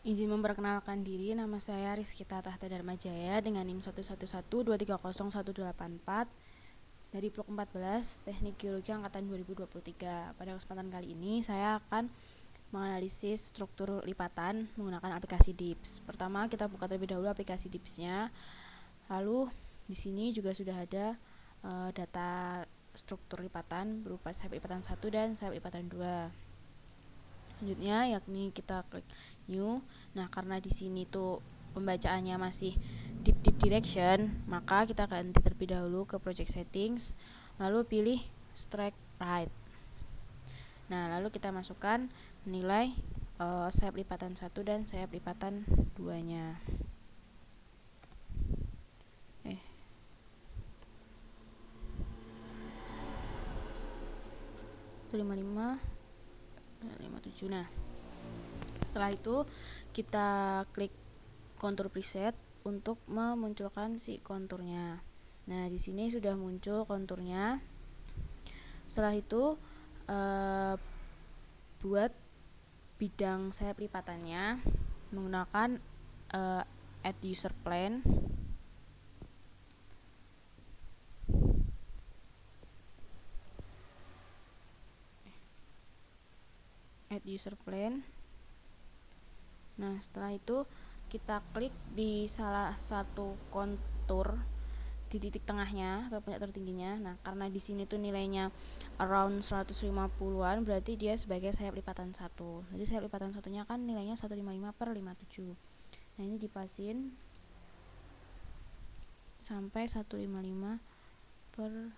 Izin memperkenalkan diri, nama saya Rizkita Tahta Darmajaya dengan NIM 111230118 dari Blok 14 Teknik Geologi Angkatan 2023. Pada kesempatan kali ini saya akan menganalisis struktur lipatan menggunakan aplikasi DIPS. Pertama, kita buka terlebih dahulu aplikasi DIPS-nya. Lalu di sini juga sudah ada data struktur lipatan berupa sayap lipatan 1 dan sayap lipatan 2. Selanjutnya yakni kita klik new. Nah, karena di sini tuh pembacaannya masih deep direction, maka kita ganti terlebih dahulu ke project settings, lalu pilih strike right. Nah, lalu kita masukkan nilai sayap lipatan 1 dan sayap lipatan 2-nya. 55 57. Nah, setelah itu kita klik kontur preset untuk memunculkan si konturnya. Nah, di sini sudah muncul konturnya. Setelah itu buat bidang sayap lipatannya menggunakan add user plan. Add user plan. Nah, setelah itu kita klik di salah satu kontur di titik tengahnya atau puncak tertingginya. Nah, karena di sini tuh nilainya around 150-an, berarti dia sebagai sayap lipatan 1. Jadi sayap lipatan satunya kan nilainya 155/57. Nah, ini dipasin sampai 155/57.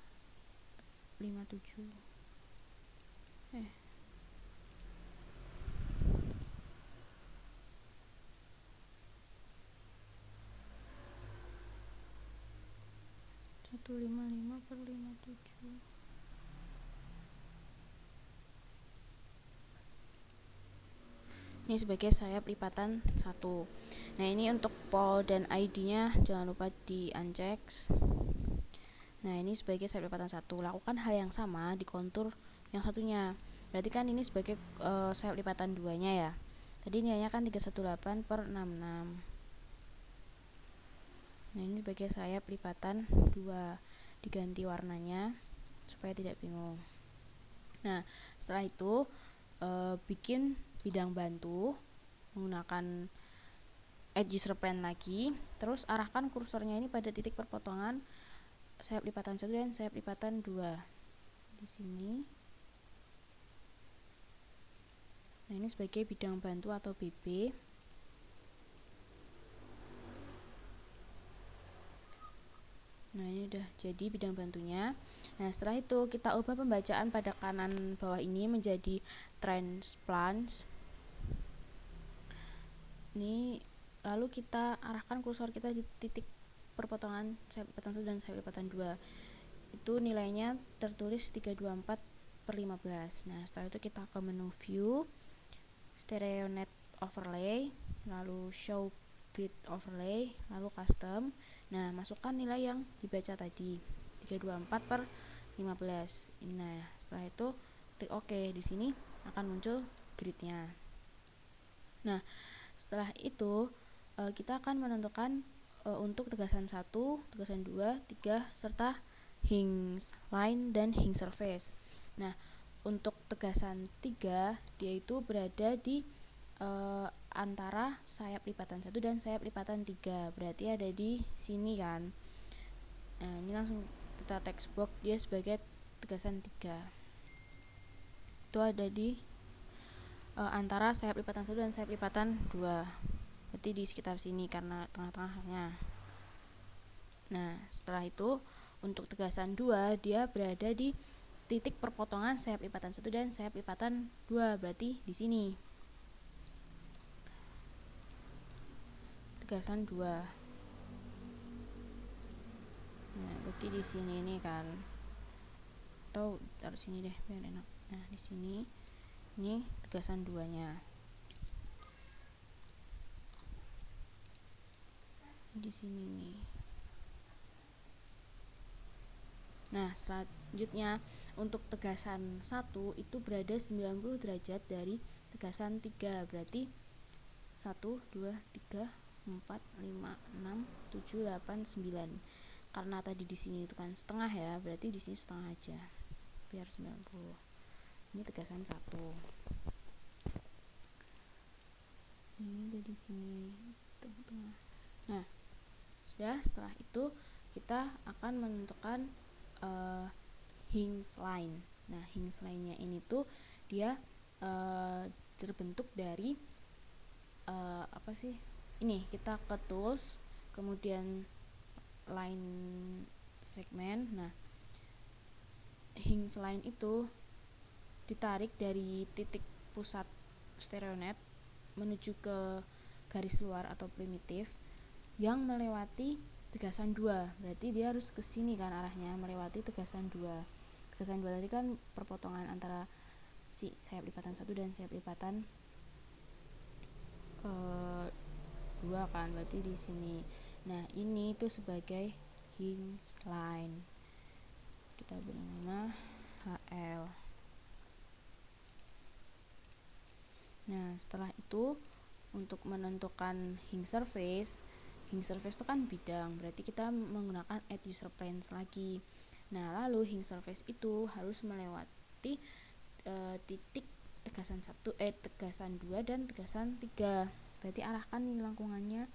155/57. Ini sebagai sayap lipatan 1. Nah, ini untuk POL dan ID-nya jangan lupa di uncheck. Nah, ini sebagai sayap lipatan 1. Lakukan hal yang sama di kontur yang satunya. Berarti kan ini sebagai sayap lipatan 2-nya ya. Tadi nilainya kan 318/66. Nah, ini sebagai sayap lipatan 2. Diganti warnanya supaya tidak bingung. Nah, setelah itu bikin bidang bantu menggunakan add user plan lagi. Terus arahkan kursornya ini pada titik perpotongan sayap lipatan 1 dan sayap lipatan 2 di sini. Nah, ini sebagai bidang bantu atau BB. Nah, ini udah jadi bidang bantunya. Nah, setelah itu kita ubah pembacaan pada kanan bawah ini menjadi transplant. Ini lalu kita arahkan kursor kita di titik perpotongan sayap lipatan 1 dan sayap lipatan 2. Itu nilainya tertulis 324/15. Nah, setelah itu kita ke menu view, stereo net overlay, lalu show grid overlay, lalu custom. Nah, masukkan nilai yang dibaca tadi 324/15. Nah, setelah itu klik OK. Di sini akan muncul gridnya. Nah, setelah itu kita akan menentukan untuk tegasan 1, tegasan 2, 3 serta hinge line dan hinge surface. Nah, untuk tegasan 3 dia itu berada di antara sayap lipatan 1 dan sayap lipatan 3. Berarti ada di sini kan. Nah, ini langsung kita text box dia sebagai tegasan 3. Itu ada di antara sayap lipatan 1 dan sayap lipatan 2. Berarti di sekitar sini karena tengah-tengahnya. Nah, setelah itu untuk tegasan 2 dia berada di titik perpotongan sayap lipatan 1 dan sayap lipatan 2. Berarti di sini. Tegasan 2. Nah, berarti di sini ini kan. Atau taruh sini deh biar enak. Nah, di sini ini tegasan 2-nya. Di sini nih. Nah, selanjutnya untuk tegasan 1 itu berada 90 derajat dari tegasan 3. Berarti 1, 2, 3, 4, 5, 6, 7, 8, 9. Karena tadi di sini itu kan setengah ya, berarti di sini setengah aja biar 90. Ini tegasan 1. Ini udah di sini tengah-tengah. Nah, sudah. Setelah itu kita akan menentukan Hingst line. Nah, Hingst line-nya ini tuh dia terbentuk dari apa sih? Ini kita ke tools, kemudian line segment. Nah, Hingst line itu ditarik dari titik pusat stereonet menuju ke garis luar atau primitif yang melewati tegasan 2. Berarti dia harus ke sini kan arahnya, melewati tegasan 2. Tegasan 2 tadi kan perpotongan antara si sayap lipatan 1 dan sayap lipatan 2 kan, berarti di sini. Nah, ini itu sebagai Hingst line. Kita beri nama HL. Nah, setelah itu untuk menentukan Hingst surface itu kan bidang, berarti kita menggunakan add user planes lagi. Nah, lalu Hingst surface itu harus melewati titik tegasan 2 dan tegasan 3. Berarti arahkan lengkungannya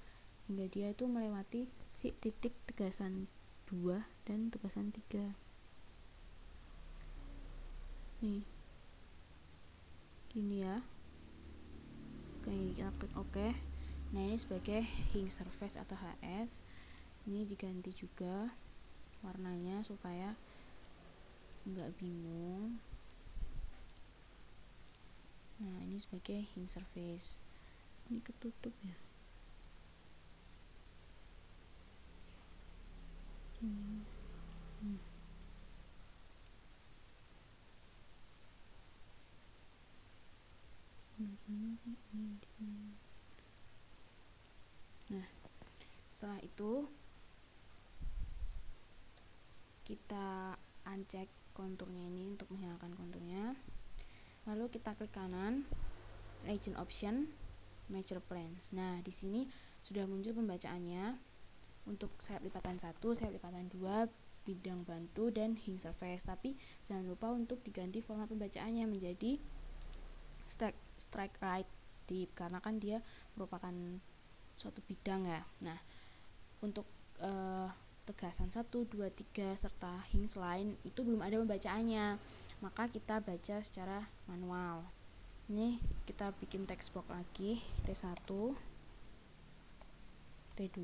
hingga dia itu melewati si titik tegasan 2 dan tegasan 3. Nih. Gini ya. Oke, kita klik OK. Nah, ini sebagai Hingst surface atau HS. Ini diganti juga warnanya supaya enggak bingung. Nah, ini sebagai Hingst surface. Ini ketutup ya. Nah, setelah itu kita uncheck konturnya ini untuk menghilangkan konturnya. Lalu kita klik kanan, Legend Option, Measure Planes. Nah, di sini sudah muncul pembacaannya untuk sayap lipatan 1, sayap lipatan 2, bidang bantu, dan Hingst surface. Tapi jangan lupa untuk diganti format pembacaannya menjadi strike right deep, karena kan dia merupakan suatu bidang ya. Nah, untuk tegasan 1, 2, 3 serta Hingst line itu belum ada pembacaannya, maka kita baca secara manual. Ini kita bikin text box lagi, T1, T2,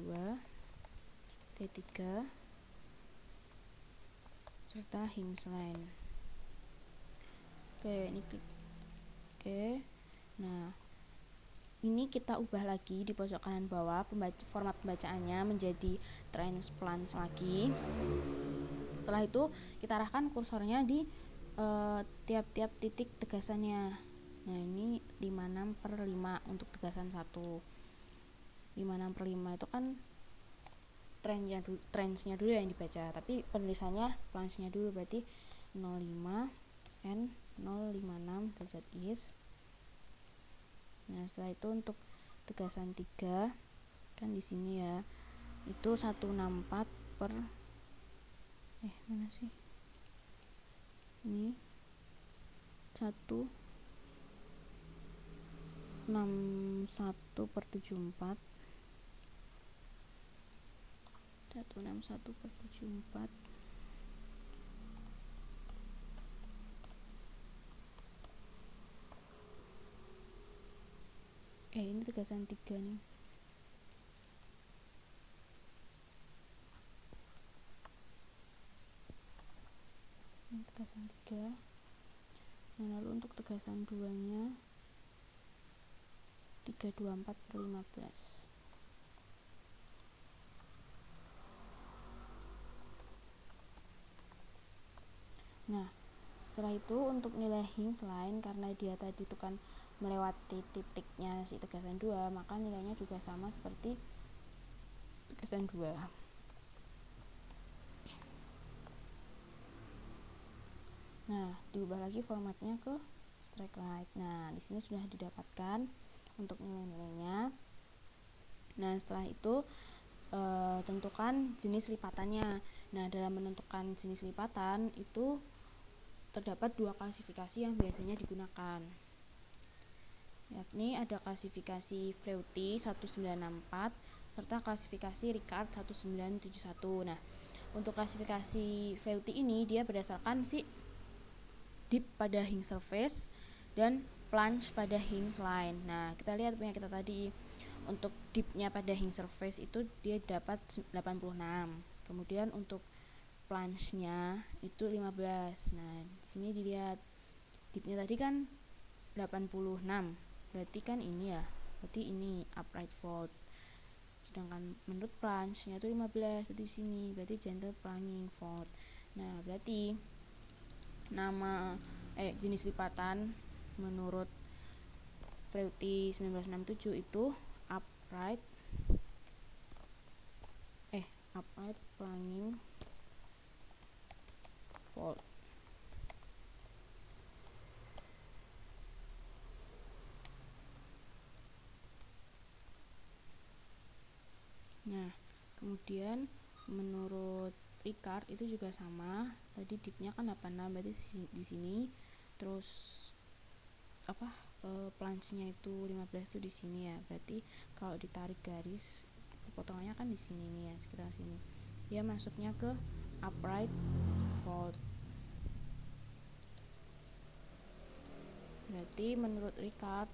T3 serta Hingst line. Oke, ini klik Oke. Nah, ini kita ubah lagi di pojok kanan bawah format pembacaannya menjadi transplants lagi. Setelah itu kita arahkan kursornya di tiap-tiap titik tegasannya. Nah, ini 56/5 untuk tegasan 1. 56/5 itu kan trendsnya dulu yang dibaca, tapi penulisannya plansnya dulu, berarti 05 N 056 derajat is. Nah, setelah itu untuk tegasan 3 kan di sini ya, itu 164 per mana sih? Ini 161/74. 161/74. Ini tegasan 3 nih. Ini tegasan 3. Nah, lalu untuk tegasan 2 nya 324/15. Nah, setelah itu untuk nilai Hingst line, karena dia tadi itu kan melewati titiknya si tegasan 2, maka nilainya juga sama seperti tegasan 2. Nah, diubah lagi formatnya ke strike right. Nah, di sini sudah didapatkan untuk nilai-nilainya. Nah, setelah itu tentukan jenis lipatannya. Nah, dalam menentukan jenis lipatan itu terdapat 2 klasifikasi yang biasanya digunakan, yakni ada klasifikasi Flutie 1964 serta klasifikasi Ricard 1971. Nah, untuk klasifikasi Flutie ini dia berdasarkan si dip pada hinge surface dan plunge pada hinge line. Nah, kita lihat punya kita tadi, untuk dipnya pada hinge surface itu dia dapat 86. Kemudian untuk plunge-nya itu 15. Nah, di sini dilihat dipnya tadi kan 86. Berarti kan ini ya. Berarti ini upright fault. Sedangkan menurut plunge-nya itu 15. Berarti di sini berarti gentle plunging fault. Nah, berarti jenis lipatan menurut Flutie 1967 itu upright plunging fault. Nah, kemudian menurut Ricard itu juga sama. Tadi dipnya kan 86, berarti di sini. Terus plunge-nya itu 15 itu di sini ya. Berarti kalau ditarik garis potongannya kan di sini nih ya, sekitar sini. Dia masuknya ke upright fault. Berarti menurut Ricard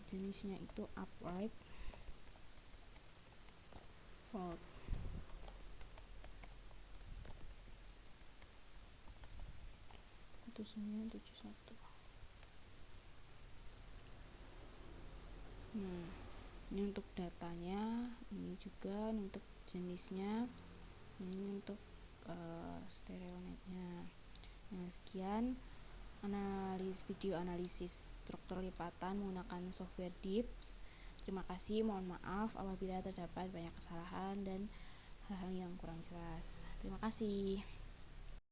jenisnya itu upright fault. Itu 971. Nah, ini untuk datanya, ini juga untuk jenisnya, ini untuk stereonetnya. Nah, sekian video analisis struktur lipatan menggunakan software DIPS. Terima kasih, mohon maaf apabila terdapat banyak kesalahan dan hal-hal yang kurang jelas. Terima kasih.